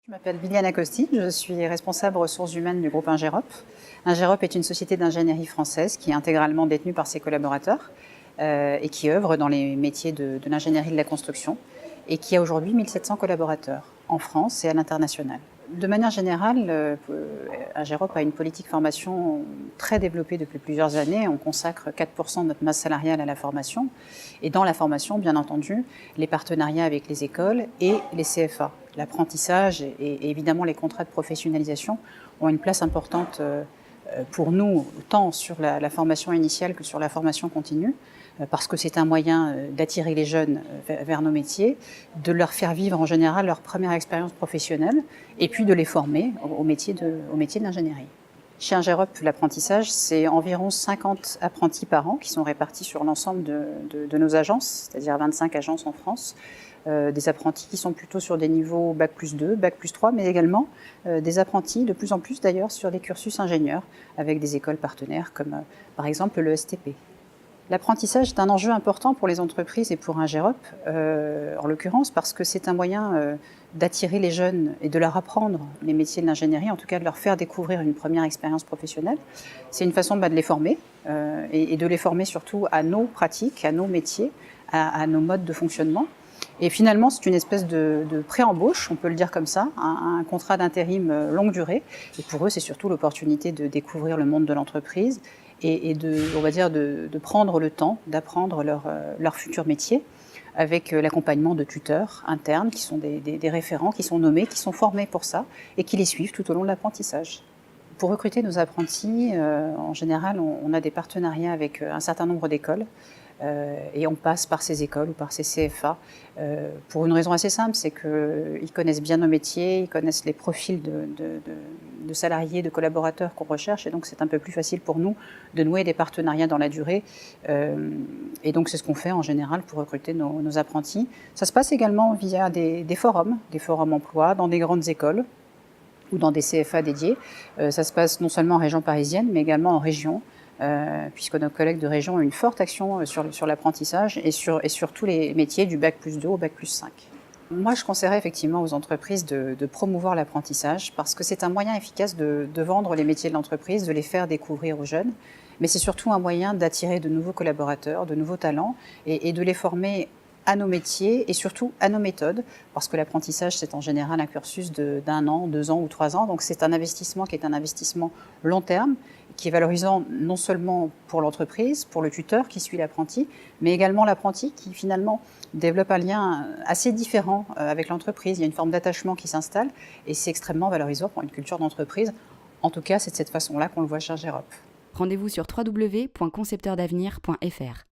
Je m'appelle Liliana Costi, je suis responsable ressources humaines du groupe Ingerop. Ingerop est une société d'ingénierie française qui est intégralement détenue par ses collaborateurs et qui œuvre dans les métiers de l'ingénierie de la construction et qui a aujourd'hui 1700 collaborateurs en France et à l'international. De manière générale, Ingerop a une politique formation très développée depuis plusieurs années. On consacre 4% de notre masse salariale à la formation. Et dans la formation, bien entendu, les partenariats avec les écoles et les CFA. L'apprentissage et évidemment les contrats de professionnalisation ont une place importante pour nous, tant sur la formation initiale que sur la formation continue, parce que c'est un moyen d'attirer les jeunes vers nos métiers, de leur faire vivre en général leur première expérience professionnelle et puis de les former au métier de l'ingénierie. Chez Ingerop, l'apprentissage, c'est environ 50 apprentis par an qui sont répartis sur l'ensemble de nos agences, c'est-à-dire 25 agences en France. Des apprentis qui sont plutôt sur des niveaux Bac+2, Bac+3, mais également des apprentis, de plus en plus d'ailleurs, sur les cursus ingénieurs, avec des écoles partenaires comme par exemple le STP. L'apprentissage est un enjeu important pour les entreprises et pour Ingerop, en l'occurrence, parce que c'est un moyen d'attirer les jeunes et de leur apprendre les métiers de l'ingénierie, en tout cas de leur faire découvrir une première expérience professionnelle. C'est une façon de les former et de les former surtout à nos pratiques, à nos métiers, à nos modes de fonctionnement. Et finalement, c'est une espèce de pré-embauche, on peut le dire comme ça, un contrat d'intérim longue durée. Et pour eux, c'est surtout l'opportunité de découvrir le monde de l'entreprise et de prendre le temps d'apprendre leur futur métier avec l'accompagnement de tuteurs internes qui sont des référents, qui sont nommés, qui sont formés pour ça et qui les suivent tout au long de l'apprentissage. Pour recruter nos apprentis, en général, on a des partenariats avec un certain nombre d'écoles et on passe par ces écoles ou par ces CFA pour une raison assez simple, c'est qu'ils connaissent bien nos métiers, ils connaissent les profils de salariés, de collaborateurs qu'on recherche et donc c'est un peu plus facile pour nous de nouer des partenariats dans la durée et donc c'est ce qu'on fait en général pour recruter nos apprentis. Ça se passe également via des forums emploi dans des grandes écoles ou dans des CFA dédiés. Ça se passe non seulement en région parisienne, mais également en région, puisque nos collègues de région ont une forte action sur l'apprentissage et sur tous les métiers du Bac+2 au Bac+5. Moi, je conseillerais effectivement aux entreprises de promouvoir l'apprentissage parce que c'est un moyen efficace de vendre les métiers de l'entreprise, de les faire découvrir aux jeunes, mais c'est surtout un moyen d'attirer de nouveaux collaborateurs, de nouveaux talents et de les former à nos métiers et surtout à nos méthodes, parce que l'apprentissage, c'est en général un cursus d'1 an, 2 ans ou 3 ans, donc c'est un investissement qui est un investissement long terme, qui est valorisant non seulement pour l'entreprise, pour le tuteur qui suit l'apprenti, mais également l'apprenti qui finalement développe un lien assez différent avec l'entreprise. Il y a une forme d'attachement qui s'installe et c'est extrêmement valorisant pour une culture d'entreprise. En tout cas, c'est de cette façon-là qu'on le voit chez Ingerop. Rendez-vous sur www.concepteurdavenir.fr.